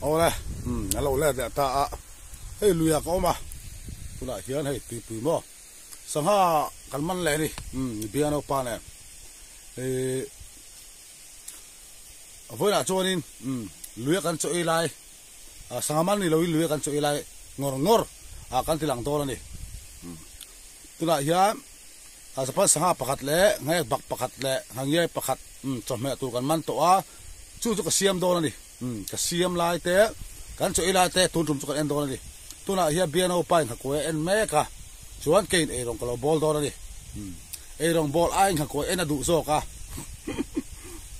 เอาเลยเราเล่นแต่ให้ลุยก็มาคุณอาเขียนให้ปีๆมั้งสังหากันมันเลยนี่เบียร์เอาปานเนี่ยเวลาโจนินลุยกันโจอีไลสังหามันนี่เราลุยกันโจอีไลงอร์กันที่หลังโตแล้วนี่คุณอาเขียนสภาพสังหาประคัดเละไงบักประคัดเละหางเย่ประคัดจอมแม่ตัวกันมันตัวจู่ๆก็เสียมโดนแล้วนี่ก็เสียมลายเตะกันโจอีไลเตะตุนจุ่มจุกเอ็นโดนแล้วนี่ตัวน่ะเฮียเบียนเอาไปหักกวยเอ็นแม่กะชวนเกนลงก็เราบอลโดนแล้วนี่ลงบอลไอ้หักกวยเอ็นดูโซกะ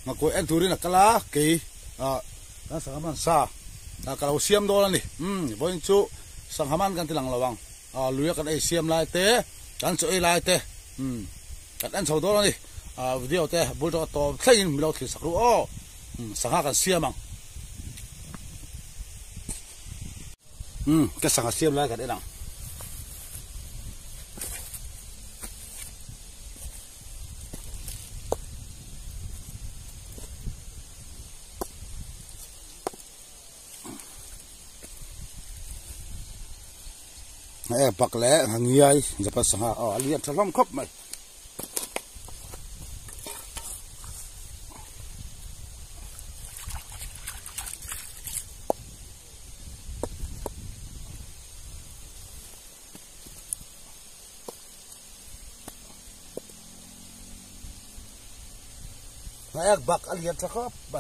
หักกวยเอ็นทูรินักกะลาเกยกันสังหามันซาก็เราเสียมโดนแล้วนี่บอลจู่สังหามันกันที่หลังระวังลุยกันเสียมลายเตะกันโจอีไลเตะกันอันชาวโดนนี่วิดีโอเตะบุลโตใช่ยินมีเราถือสักรู้สังหากันเสียมังก็สังหาเสียมไรกันได้หนังปักแหล่หางใหญ่จะภาษาเรียนฉลองครบไหมบักเรียนฉลองไป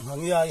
หางใหญ่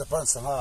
จะปั้นสังหา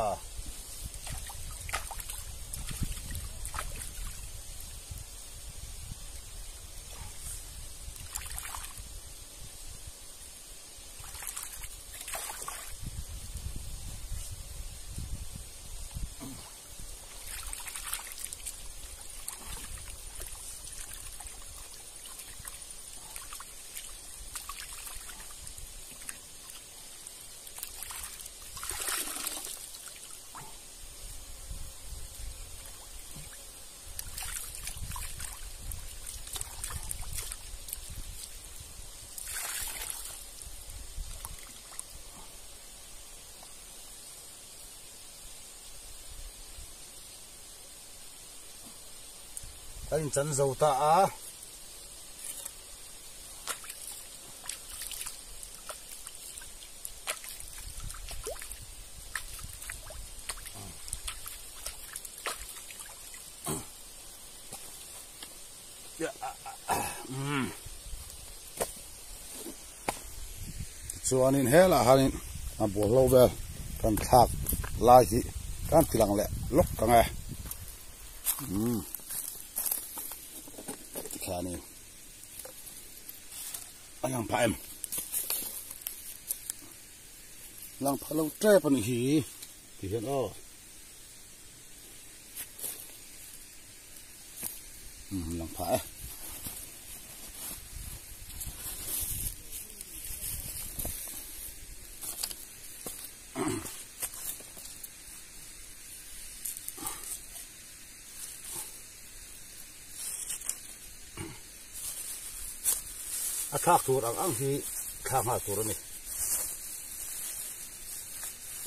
anh chân dầu tạส่วนนี้เฮล่ะฮันนี่มาบวกเราเวลกันทักลายที่กันทีหลังแหละลกกันไงแค่นี้ยังพายลังพาเราเจ็บปนหีที่เห็นลังพาย ทากตัวอังที่ข้ามหาตัวนี่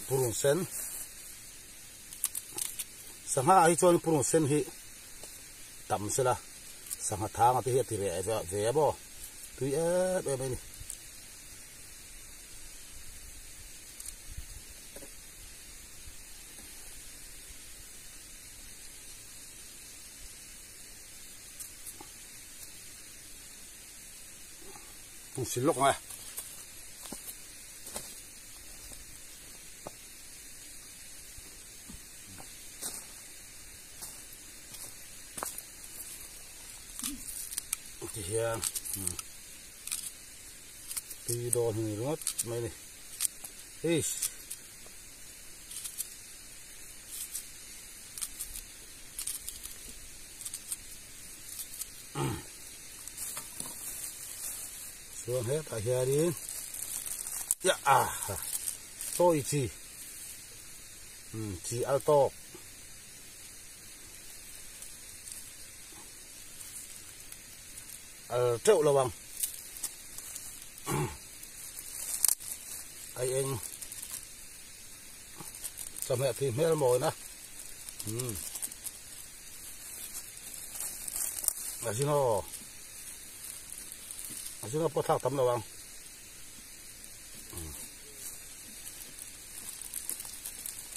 ปรุงเส้นสังหาให้ชวนปรุงเส้นที่ต่ำเสียละสังหาทางที่เฮ็ดที่เรียบบ่ตุยแบบนี้ต้องสิลกไงที่เฮียตีโดนนี่รถไม่นี่เฮ้ยส่วนเฮ็ดอะไรดียะโตอีจีจีอัลโตเจ้าระวังไอเองสมัยที่เมื่อโมยนะอาชิโน่ปวดท้องทำระวัง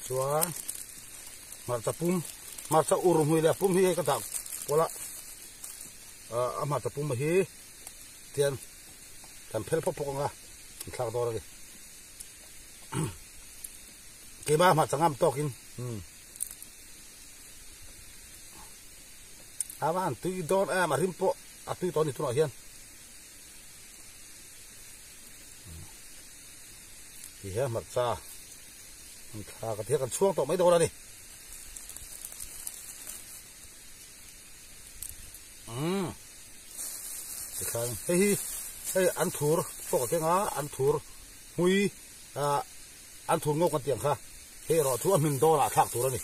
ชัวมาจะปุ่มมาจะอุรุมหุยเลยปุ่มเฮียก็ตักพอละมาจะปุ่มมาเฮียเตียนทำเพลพกงะข้าวตัวเลยเกี่ยมาจะงามโตกินบ้านตุยโดนมาริมโปตุยตอนนี้ตัวเฮียนที่เฮียมัดซาข้ากระเทียมกันช่วงต่อไม่โดนแล้วนี่สิครับเฮ้ยอันถูร์พวกเก่งอันถูร์หุยอันถูร์งกกันเตียงค่ะเฮ้ยรอทั่วมินโดละข้าถูร์นี่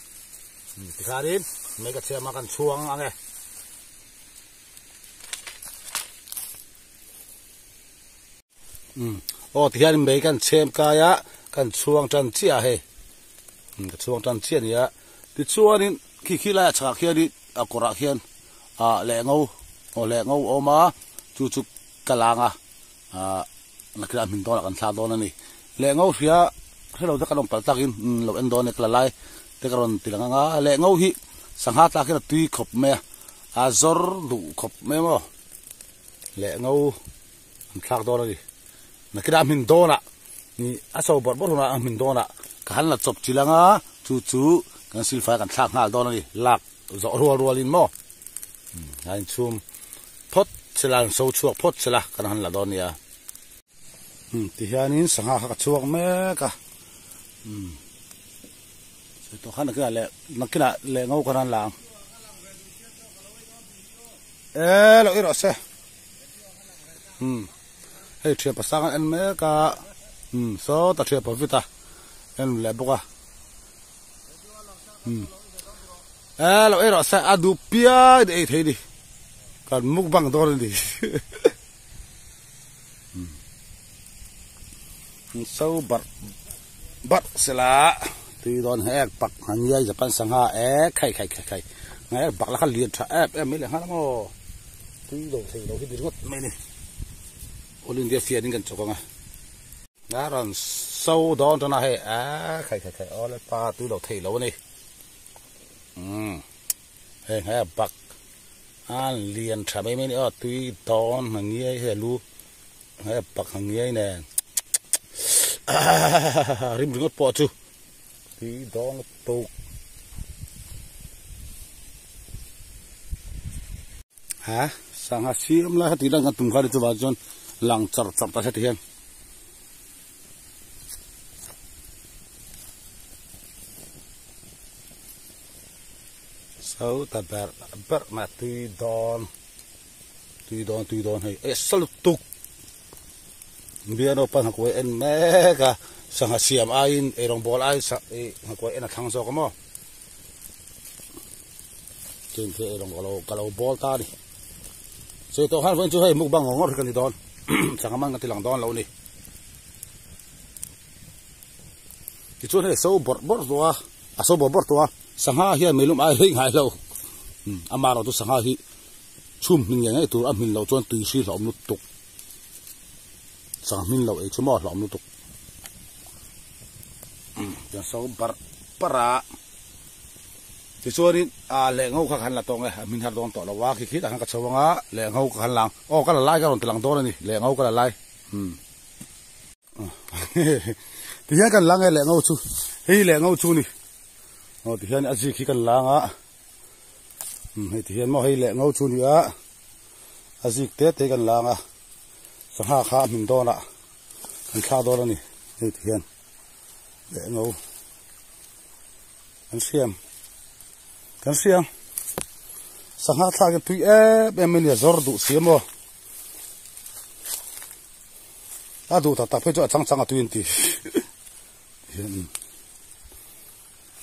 สิครับดิไม่กระเทียมมากันช่วงอะไรโอ้ที่เฮียนไม่กันเชมกายะกันช่วงจันเชียเฮช่วงจันเชียนี่ที่ช่วงนี้ขี้ละฉากเฮียนี่กระเฮียนแหลงเอาแหลงเอามาจุกะลางนักเรียนมินโดนกันซาโดนนี่แหลงเอาเสียให้เราจะกันลงปัตตากินเราเอ็นโดนกละลายแต่กระนั้นตีลังแหลงเอาฮิสังหารตากินตุยขบเมียจอร์ดูขบเมียมั้งแหลงเอาซาโดนนี่นักเรียนมินโดนนี่อาศัยบทหัวมินโดนกันละจบจีลังจู่กันสิลไฟกันซากหาโดนนี่หลักจะรัวลินมั้งอันชุมพดเสลันโซชัวพดเสละกันหันละโดนนี่ที่เฮียนี่สังหารชัวแม่กะตัวขันนักกีฬาเล่งเอากันหันหลังเราอีรอเซ่เฮ้ยเทียบภาษากันแม่กะโซตัดเทียบพอวิตาเอ็นเล็บกะเราอีรอเซ่อดูเปียดเอ้ยเฮ้ยดิกันมุกบังโดนดิโซบัดเสละตีโดนแหกปักหันยัยจะเป็นสังหาไข่ไงปักแล้วขันเลียนไม่เลยฮะแล้วมั้งตีโดนตีโดนที่ดีงดไม่นี่โอลินเดียเฟียนี่กันจบกันนะรอนโซโดนตัวน่ะไข่อ๋อแล้วปลาตีโดนตีแล้วนี่แหกปักเลียนทำไม่เนี่ยตุยตอนหังเงี้ยให้รู้ให้ปักหังเงี้ยเนี่ยริมก็ปอดจูตุยตอนตุกสังหาชีมlahตีดังกันตุ้มขาดิตัวจนหลังจับตาเสียงเอาแต่แบบมาตุยดอนให้สลุตุกเบียร์เราปั่นหักไว้เอ็นแม่กะสังหาเสียมไอ้รองบอลสักหักไว้เอ็นทางโซก็มั้งจริงที่ไอ้รองบอลบอลตาดิเสียตัวหันวันช่วยมุกบังงอกันดิดอน สังมันกันที่หลังดอนเรานี่ที่ช่วยให้โซ่บดตัวโซ่บดตัวสังหาเฮียไม่รู้อะไรเลยหายเราอามาเราตัวสังหาที่ชุ่มนี่ยังไงตัวอามินเราจนตีชีเราหนุตุกสังมินเราเองชั่วโมงเราหนุตุกอย่างโซ่บดปลาที่ช่วยนี่แหล่งเขาขันละตรงไงมินหาตรงต่อเราว่าคิดกับชาวงะแหล่งเขาขันหลังก็ละลายกันตรงหลังโตเลยนี่แหล่งเขาก็ละลายที่ยังกันหลังไงแหล่งเขาชูเฮ้ยแหล่งเขาชูนี่ที่ยังอาชีพกันหลังที่ยังมอให้แหล่งเขาชูนี่อาชีพเตะกันหลังสังหาขามินโตนะกันข้าโตแล้วนี่ที่ยังแหล่งเขากันเสียมกันเสียงสังหารทางตุยเป็นมันเนี่ยจอร์ดูเสียมั้งดูตาเพื่อจะจังตุยนี่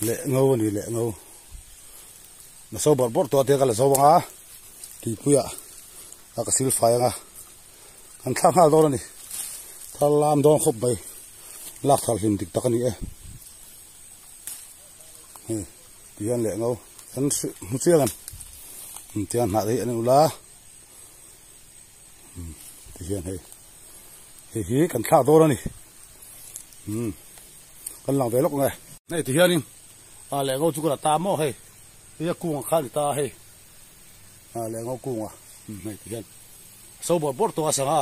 เละเงานี่เละเงามาสู้บอลตัวเดียวกันเลยสู้บ้างที่ปุยก็สิลไฟกันทางหาโดนนี่ถ้าลามโดนขบไปลากทางหินติดตะกันนี่ที่ยันเละเงาอันมุเสียกันที่อันหาที่อันนี้อุลาที่ยันให้กันข้าวโตแล้วนี่กันหลังไปลกไงนี่ที่ยันนี่แหล่งเขาจุกระตามอให้ที่กุ้งข้าวตาให้แหล่งเขากุ้งนี่ที่ยันโซ่บดตัวสังอ่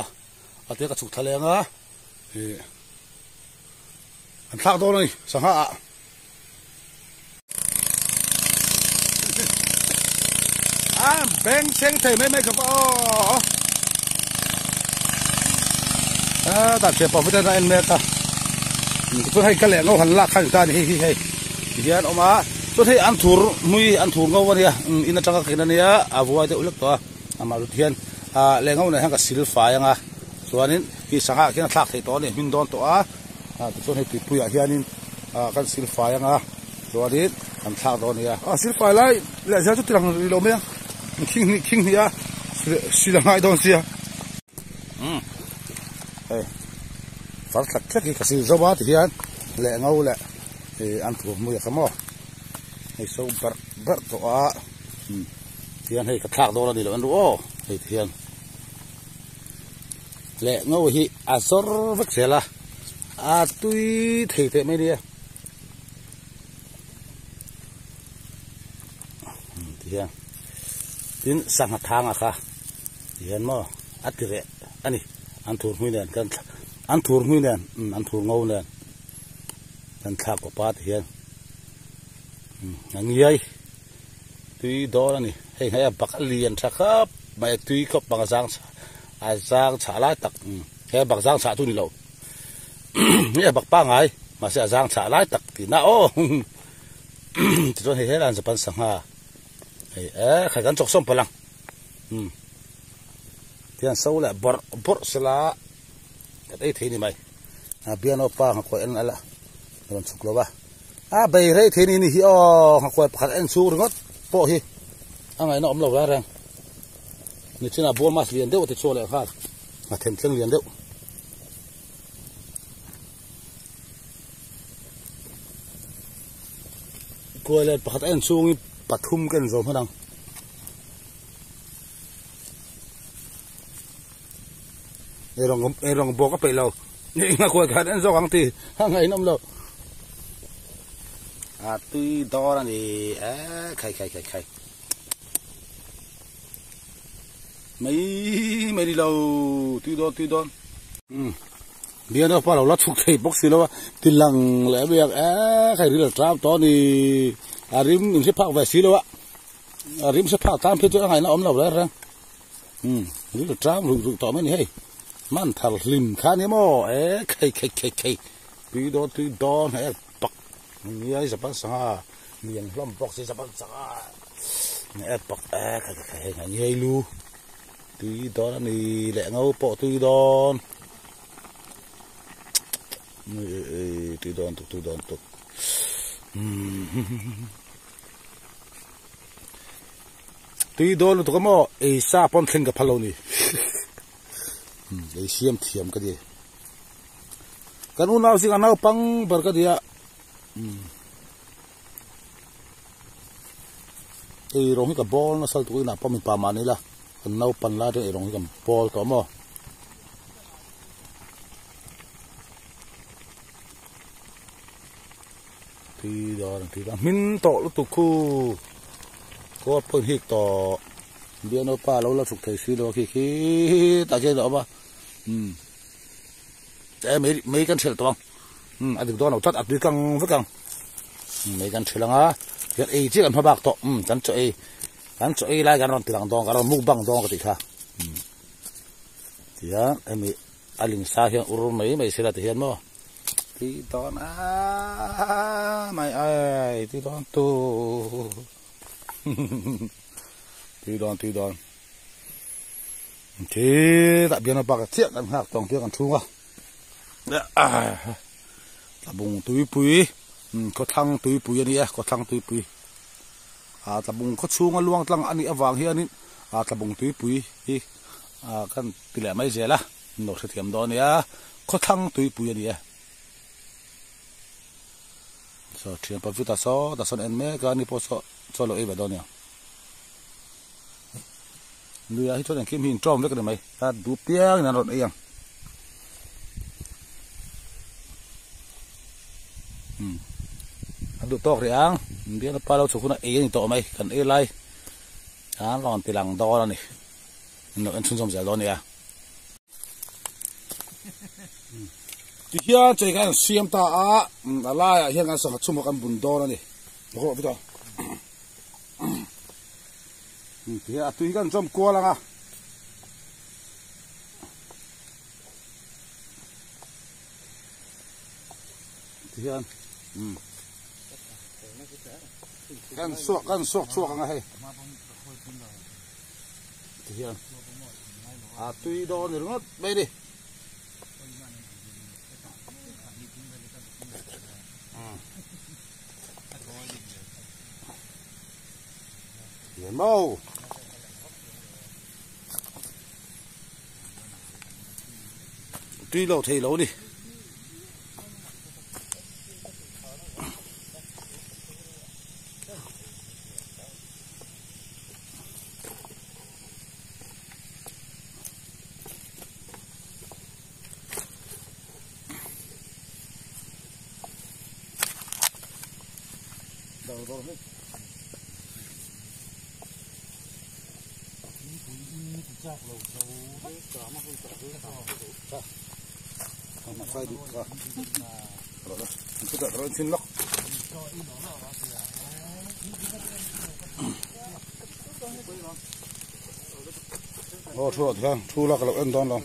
ะที่กระสุกทะเลกันข้าวโตแล้วนี่สังอ่ะแบงเซ็งเทไม่ครับตัดเสียปอไม่ได้เอ็นเมตาช่วยให้กระแหล่งเขาหันลากข้างตานี่ให้เดี๋ยวออกมาช่วยให้อันถูมุยอันถูเงาวันนี้อินทจักรกินนี่อาวัวจะอุลกตัวมาดูเทียนแหล่งเขาเนี่ยให้กับสิลฟ้ายังส่วนนี้ที่สังหารที่นักทักที่ตัวนี่มินโดนตัวช่วยให้ติดปุยเฮียนี่กันสิลฟ้ายังส่วนนี้กันทักตัวนี่สิลฟ้าไล่แหล่งจะจุดหลังรีโลเมียคิงนี่สิลังไงโดนเสียฟัดสักกี่กระสีสวัสดิ์ที่อันแหล่งเอาแหละอันถูกมือขโมยให้สู้เบิร์ตัวที่อันให้กระทากโดนนี่แหละอันรู้ให้ที่อันแหล่งเอาฮีอาซอร์วักเสียละตุยเทไม่ดีที่อันทินสังหารค่ะเห็นมั้ยอัดเกะอันนี้อันถูกมือเนี่ยกันอันถูกมือเนี่ยอันถูกเงาเนี่ยกันทักกับป้าเห็นอย่างนี้ตุยดอนี่ให้ปักเลียนสักครับไม่ตุยก็ปักจางฉาลายตักให้ปักจางฉาตุนี่เราเนี่ยปักป้าไงมาเสียจางฉาลายตักที่น่าโอ้ที่ตรงให้ร้านจะเป็นสังหาใครกันจกส้มพลังที่นั่นสู้แหละบดสละก็ได้ทีนี่ไหมเบียนเอาป้าหักคอยอันนั้นละมันสุกแล้ววะใบไรทีนี่นี่หักคอยผัดอันสู้รึงก็โป้ฮีอะไรน้องเราแรงนี่ที่น่ะบัวมาเรียนเดียวติดโซ่เลยครับมาเทนเครื่องเรียนเดียวกลัวเลยผัดอันสู้นี่ปัดทุ่มกันสมพลังเอรองบอกก็ไปเรานี่มาคุยกันอันสองทีห้างไงน้ำเราตุยดอนี่ใครไม่ดีเราตุยดอนเดี๋ยวเราพอเราลัดทุกทีบ็อกซี่แล้วว่าติลังแล้วเบียกใครที่เราทราบตอนนี้ริมอินทรีย์ภาคเวสีแล้ววะริมสภาพตามเพื่อจะให้น้ำเราแล้วนะนี่เราทราบรู้ต่อไม่นี่มันทะลิมข้านี่มั้งใครตุยดอนให้ปักนี่ไอ้สปันสังเลี้ยงล้อมบ็อกซี่สปันสังนี่ปักใครนี่ให้รู้ตุยดอนนี่แหละเงาปอตุยดอนตุยดอนตุกตุยดอนตุกมั้งซาปอนเข่งกับพะโล้นี่ ไอ้เสียมเทียมก็ดีกันอุ่นเอาสิกันเอาปังเปิดก็ดีอ่ะไอ้รองให้กับบอลนะสักตัวน่ะพอมีประมาณนี้ละกันเอาปันลาดไอ้รองให้กับบอลต่อมาทีดอนมินโตลุตุคูก็เพิ่นฮิกต่อเดี๋ยวเราป้าเราสุกไทยซื้อเราขี้ตาเจดอกป่ะแต่ไม่กันเฉลตัวอันนี้ตัวเราจัดอัดดีกังฟังไม่กันเฉลงอ่ะเดี๋ยวไอ้ที่กันพบักโตกันจะไอ้ไล่กันรอนตีหลังดองกันรอนมุกบังดองกันติค่ะที่ฮะไอ้ไม่อลิงสาเฮียอุรุไม่เสียแต่เฮียนมั้งที่ตอนไม่ไอ้ที่ตอนตู้ที่ดอนที่ตัดเบียนปากเทียกันหักต้องเทียกันทุ่งอ่ะเนี่ยตะบุงตุยปุยก็ทั้งตุยปุยนี่ก็ทั้งตุยปุยตะบุงก็ชูงล่วงตั้งอันนี้วางเฮียนี่ตะบุงตุยปุยที่กันตีแหลไม่เสียละนกเสียมดอนเนี่ยก็ทั้งตุยปุยนี่so chen pa vita so da son en me ga ni po so lo e ba don ya lu ya hi to den kim hin trom le ka mai ta du piang na ron e yang adu tok ri ang dia na pa lo su kuna e ni to mai kan e lai lon ti lang do la ni no en chun som ja don yaที่เจ้ากันเสียมตาอะไรเฮียกันสักชั่วโมงกันบุญดอนี่โอ้โหพี่ต่อที่ตุยกันจอมกลัวละงะที่กันสวกกันไงที่ตุยดอนี่รู้มั้ยไปดิเห็นมั้ยตีโลเทโลดิมาใส่ดูก็มันก็จะร้อนชิ้นล็อกโอ้ทั่วทั้งทั่วล็อกเราเอ็นดอนเรา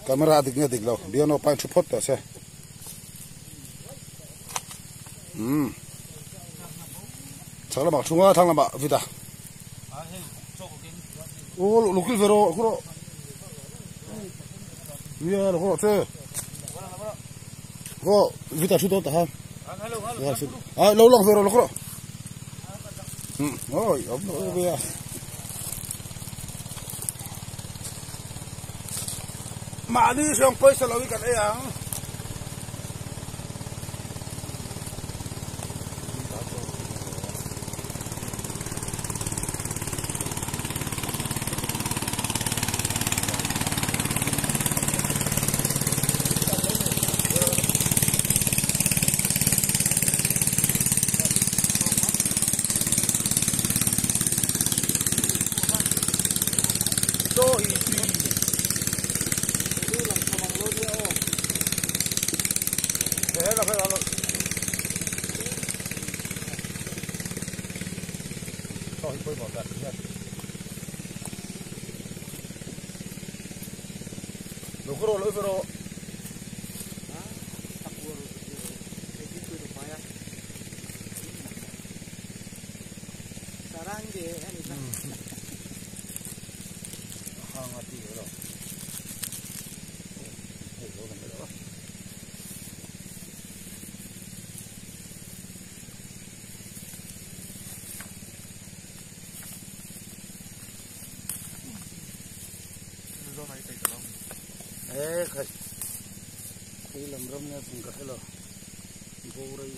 กล้องดิกเนี่ยดิกเราเดี๋ยวเราไปชุบพดแต่เสียช่างละบากช่วงว่าทางละบากวิตาโอ้ลูกขึ้นเฟโร่คุโร่เนี่ยลูกคุโร่เจ้ก็วิตาชุดต่อฮะเราลองเฟโร่ลูกคุโร่โอ้ยเอาไปอ่ะมาดิช่างไปสลาวิกันเองLucro, lucro. Sarang dia, ni tak. Hang hati tu. kai ilam ramnya pun kahelo borai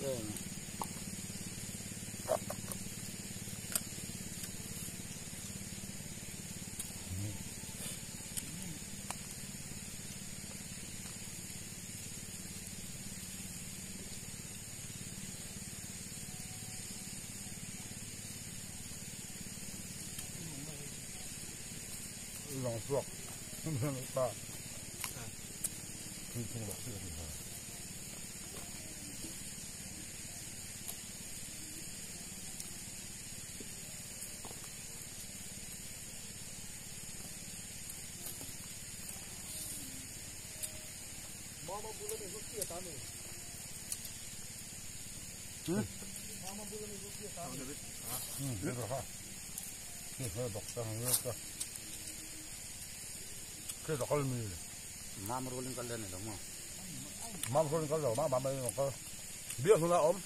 long suok taคือคงหลอกที่เราMama bulan ni rupiah tanu. Mama bulan ni rupiah tanu. Berapa? Ni saya doktor ni tu. Kita doktor ni. Mama rolling kalau ni dah mah. Mama rolling kalau, mama ni kalau. Biar sudah om.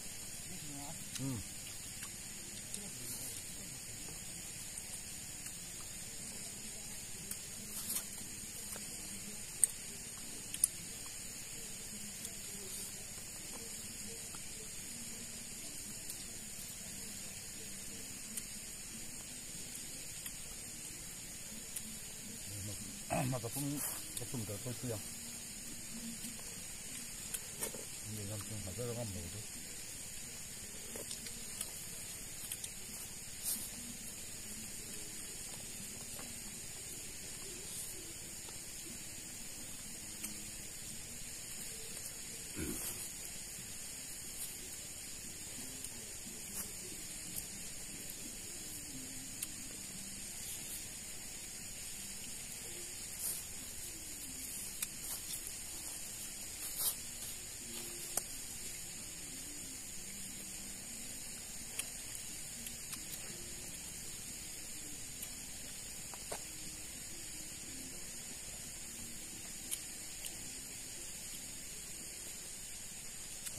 Mata pun dah tu yang ini kan pun ada orang baru tu.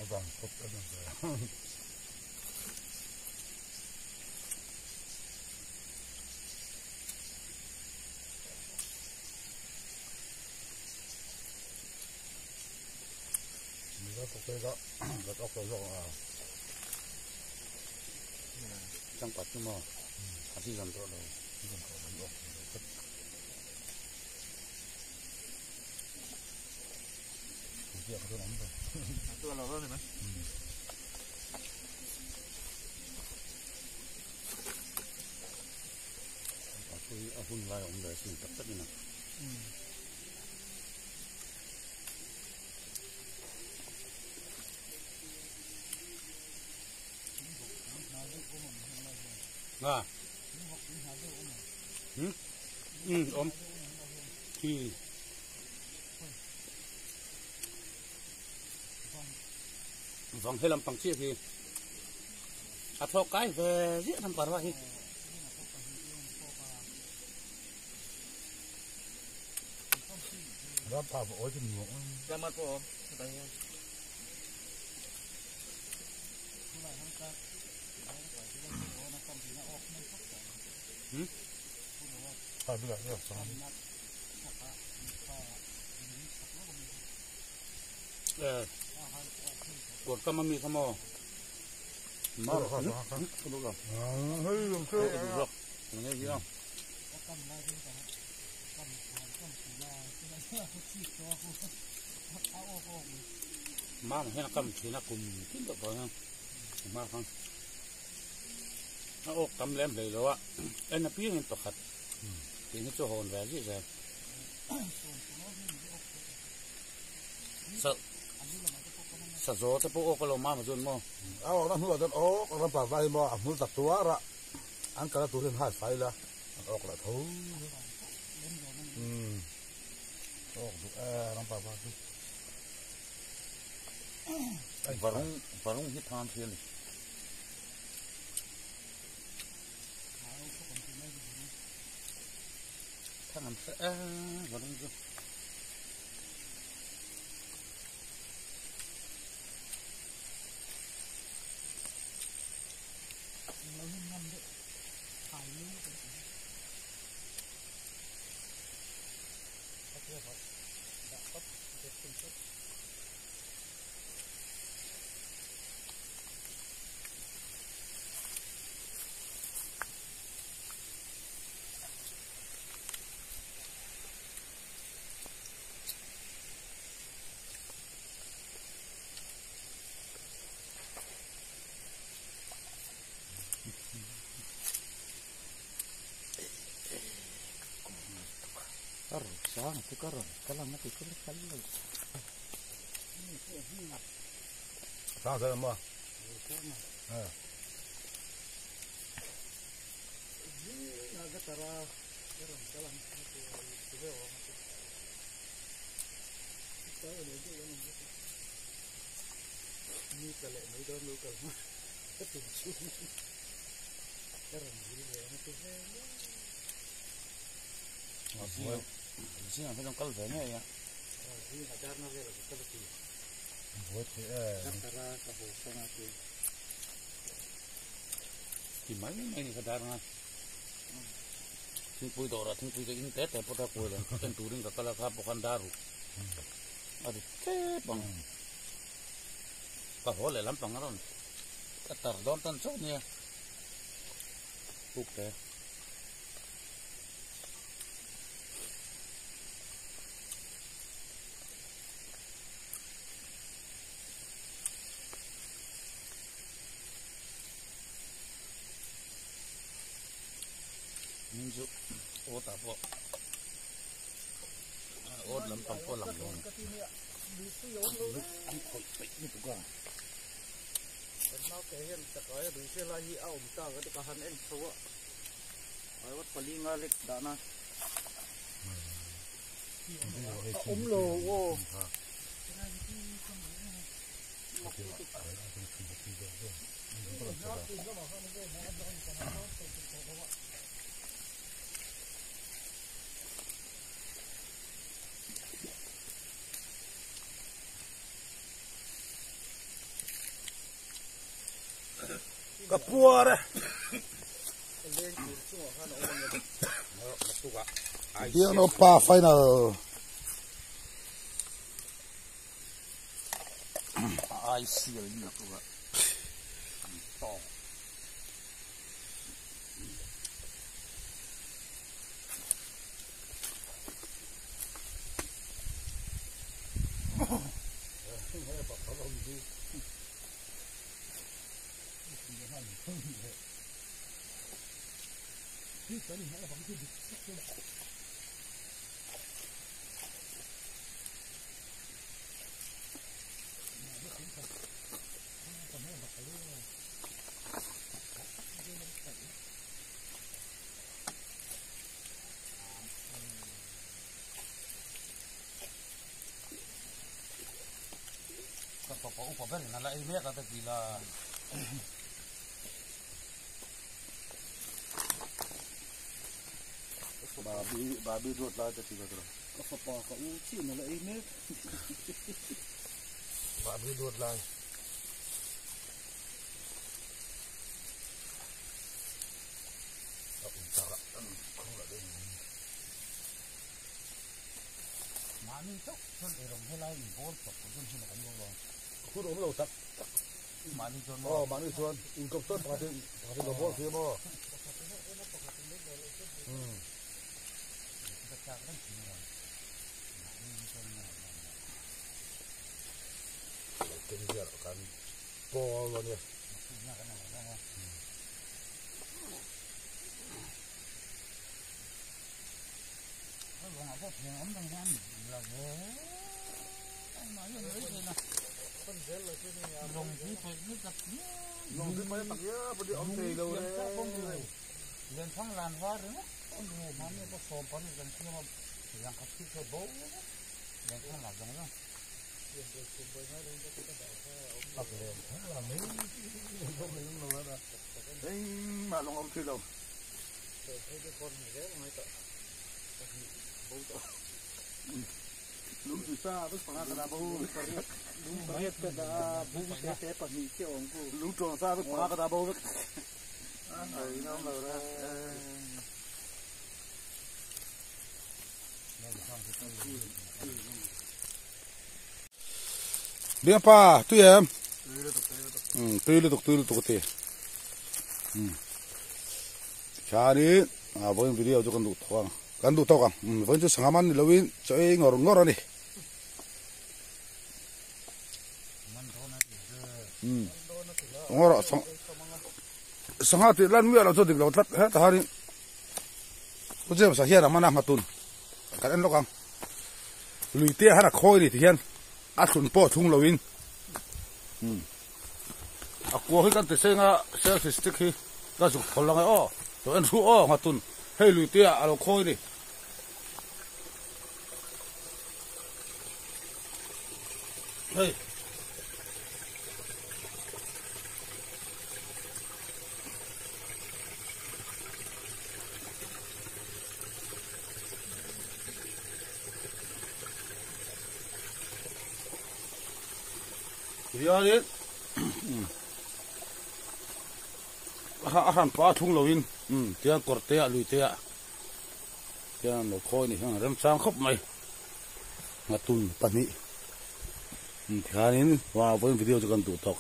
Abang, kau ada apa? Mira, porque la toco yo a. Campat tu mah, así control lo. Dia tu nampak. Tu kalau orang ni mah. Aku ni lai om dah sini tak ni nak. Nah. Om. Ki. Vòng hay làm bằng chia thì thọ cái về dễ làm quả vậy đó phải ối thì nhiều ra mặt của tay phải được rồi Buat kamu mi kamu, mau kan? Kamu kan? Hei, kamu kan? Ini dia. Mau ni nak kamu cina kum, tidak boleh. Mau kan? Aku kamu lem dari luar. Enak piang itu kat. Ini tu hon lagi saya. Sa zo ta po ko lo ma jun mo aw na hu dan o ran pa vai mo a mu ta tua ra an ka tu ren ha sai la o la tho o du ran pa va tu ai varong hit tham phê ni thằng sẽ varong ju Sana sekarang kalau mati kali. Sana semua. Ini agak tara kalang Ini kalau ni dah lokal. Sekarang ini Sini ada kalbanya ya. Ini ada nama dia betul. Buat Tara kabusan aku. Di mana ini kadarna? Sing pui dora, sing pui ini tete pada pui lah. Tenturing kakala kapokan daru. Aduh, bang. Kahole lampang aron. Katar don tan sonya. Bukte. Minjuk otak po. Ot lampang po lang yun. Itu kan. Karena kayak takaya bisa lagi minta ke kahan sawa. Awat paling ngalik dana. Lo wo. Kapuara. Dia no pa final. I see ini aku gak. Tong. Upah beri nala ini kata gila. Babi dot lah tadi kata. Apa kau uci nala ini? Babi dot lah. Aku cara kau ada. Mami tu, kan orang helai bol tu, kan sini kan orang. Aku dah mula tak. Mami tu. Oh, mani tuan, ingkap tuan pasti nombor siapa? Kita cakap sini kan. Mami tu. Kemudian kan bol ni. Maksudnya kan apa? Kalau apa yang orang kan lagi. Mami ni lah. Penjel lagi ni. Long di ni tak ni. Long di mana tak ya? Pada orang teh dah. Dan pang lan war ni. Mami apa sopan dan semua yang kecil ke bau. Dan pang lan dong. Apa dia? Ramai. Maklum orang tu. Lum susah terus pernah kena bau. Lum banyak kena bau saya pagi ke orangku. Lum susah terus pernah kena bau. Ini nama lah. เลี้ยงปลาตุ้ยแอมตุ้ยเลยตกเตชานี้เพิ่นวิดีโอจะกันดูทองกันดูทองกันเพิ่นจะสังมันนี่เราวินจะงอนี่งอสังหาติลันเมื่อเราจะดึกเราทัดฮะทหารนี่ก็จะภาษาเฮียนมานะมาตุนกันอันลกังลุยเตี้ยฮะคอยนี่ที่เฮียนอัดขุนโป้ทุ่งเราวินกลัวให้กันติดเสียงเสียงสติ๊กที่ก็สุกคนละไงอ้อตัวอันรู้อ้อมาตุนให้ลุยเตี้ยเราคอยนี่เฮ้ยเดี๋ยวนี้อาหารปลาทุ่งเราวินเตี้ยกอดเตี้ยลุยเตี้ยเราคอยนี่เริ่มสร้างครบไหมมาตุนปนี้ทีนี้ว่าเป็นวิดีโอจะกันดูต่อ